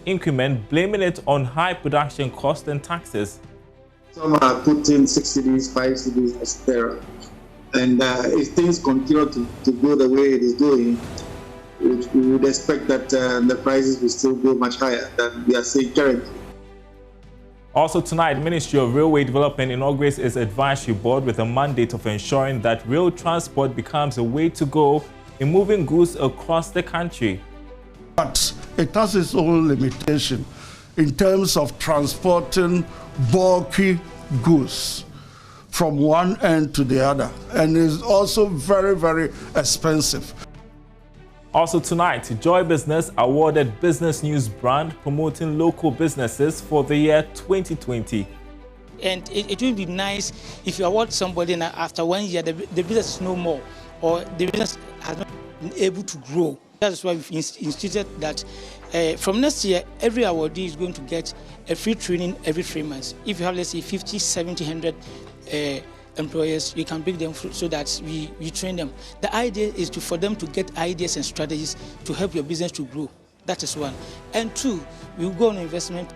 increment, blaming it on high production costs and taxes. Some are putting 6 cedis, 5 cedis, etc. And if things continue to go the way it is going, we would expect that the prices will still go much higher than we are seeing currently. Also tonight, Ministry of Railway Development inaugurates its advisory board with a mandate of ensuring that rail transport becomes a way to go in moving goods across the country. But it has its own limitation in terms of transporting bulky goods from one end to the other, and is also very, very expensive. Also tonight, Joy Business awarded Business News brand promoting local businesses for the year 2020. And it would be nice if you award somebody and after 1 year the business is no more, or the business has not been able to grow. That's why we've instituted that from next year, every awardee is going to get a free training every 3 months. If you have, let's say, 50, 70, 100 employers, you can pick them so that we train them. The idea is for them to get ideas and strategies to help your business to grow. That is one. And two, we'll go on investment.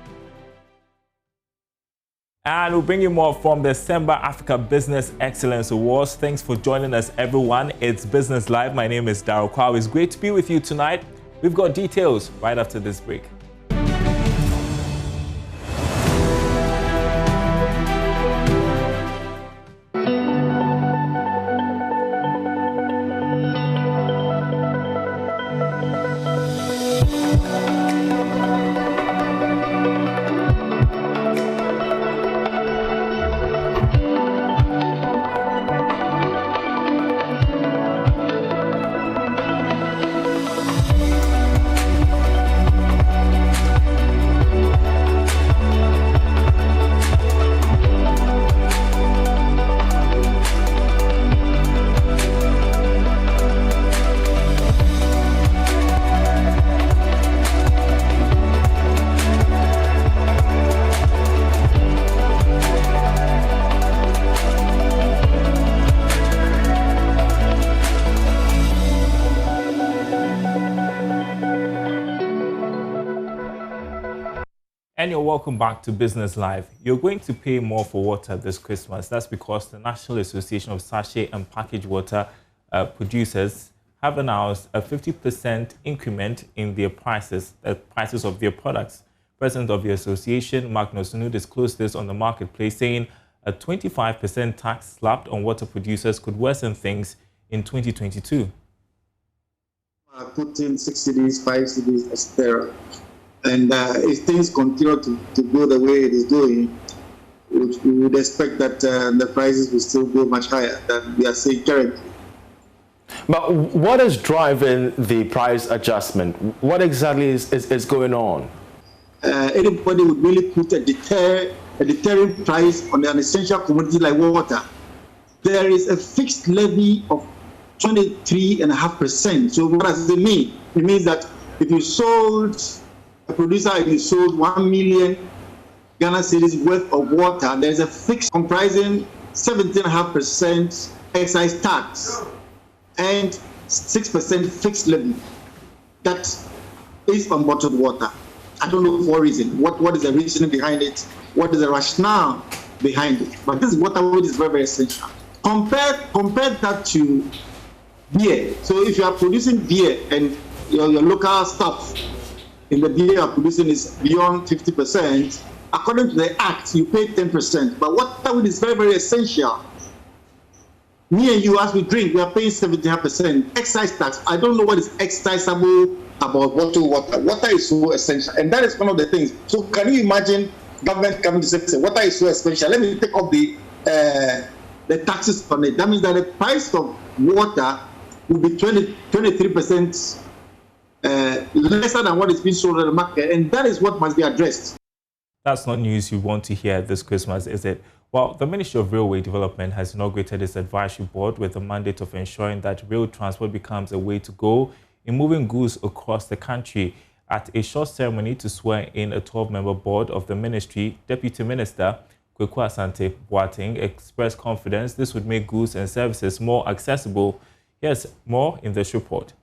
And we'll bring you more from the Semba Africa Business Excellence Awards. Thanks for joining us, everyone. It's Business Live. My name is Darryl Kwao. It's great to be with you tonight. We've got details right after this break. And you're welcome back to Business Live. You're going to pay more for water this Christmas. That's because the National Association of Sachet and Packaged Water Producers have announced a 50% increment in their prices of their products. President of the association, Mark Nosunu, disclosed this on the marketplace, saying a 25% tax slapped on water producers could worsen things in 2022. Putting 6 cedis, 5 cedis, etc. And if things continue to go the way it is going, we would expect that the prices will still go much higher than we are seeing currently. But what is driving the price adjustment? What exactly is going on? Anybody would really put a deterring price on an essential commodity like water. There is a fixed levy of 23.5%. So what does it mean? It means that if you sold a producer, if you sold 1 million Ghana cedis worth of water, there's a fixed comprising 17.5% excise tax and 6% fixed levy. That is on bottled water. I don't know for what reason. What is the reasoning behind it? What is the rationale behind it? But this water which is very, very essential. Compare that to beer. So if you are producing beer and your local stuff in the beer you are producing is beyond 50%, according to the Act, you pay 10%. But water which is very, very essential. Me and you, as we drink, we are paying 75% excise tax. I don't know what is excisable about bottled water. Water is so essential, and that is one of the things. So can you imagine government coming to say water is so essential? Let me take off the taxes on it. That means that the price of water will be 23% lesser than what is being sold in the market, and that is what must be addressed. That's not news you want to hear this Christmas, is it? Well, the Ministry of Railway Development has inaugurated its advisory board with the mandate of ensuring that rail transport becomes a way to go in moving goods across the country. At a short ceremony to swear in a 12-member board of the ministry, Deputy Minister Kweku Asante Boateng expressed confidence this would make goods and services more accessible. Here's more in this report.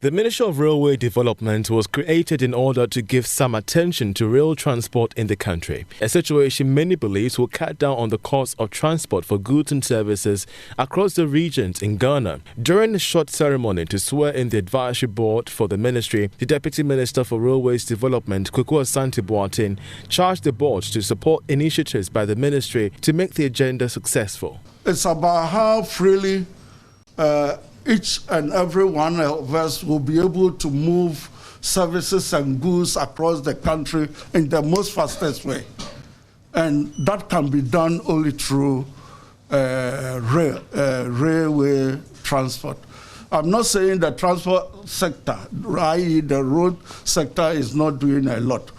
The Ministry of Railway Development was created in order to give some attention to rail transport in the country, a situation many believe will cut down on the cost of transport for goods and services across the regions in Ghana. During a short ceremony to swear in the advisory board for the ministry, the Deputy Minister for Railways Development, Kwaku Asante-Boateng, charged the board to support initiatives by the ministry to make the agenda successful. It's about how freely each and every one of us will be able to move services and goods across the country in the most fastest way. And that can be done only through railway transport. I'm not saying the transport sector, i.e. the road sector, is not doing a lot,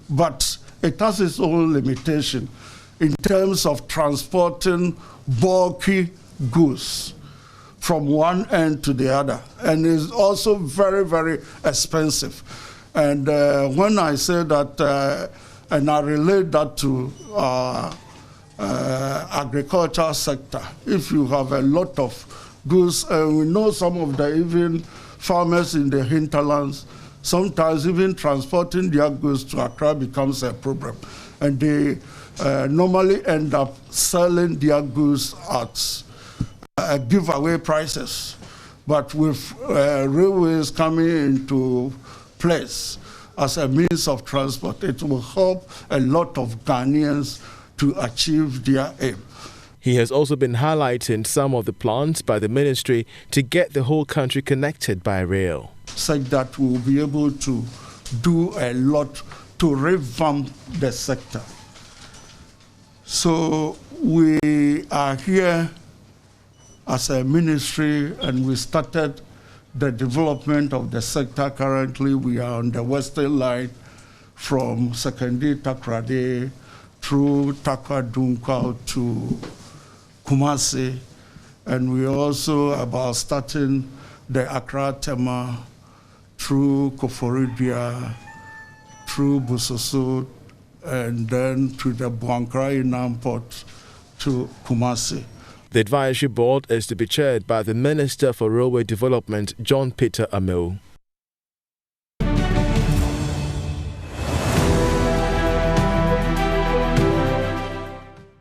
but it has its own limitation in terms of transporting bulky goods from one end to the other, and is also very, very expensive. And when I say that, and I relate that to agricultural sector, if you have a lot of goods, and we know some of the even farmers in the hinterlands, sometimes even transporting their goods to Accra becomes a problem, and they normally end up selling their goods at giveaway prices. But with railways coming into place as a means of transport, it will help a lot of Ghanaians to achieve their aim. He has also been highlighting some of the plans by the ministry to get the whole country connected by rail, such that we will be able to do a lot to revamp the sector. So we are here as a ministry, and we started the development of the sector. Currently, we are on the Western Line from Sekende Takrade through Takwa Dunkwa to Kumasi, and we also about starting the Accra Tema through Koforidua, through Busoso, and then to the Buankra Inam Port to Kumasi. The advisory board is to be chaired by the Minister for Railway Development, John Peter Amil.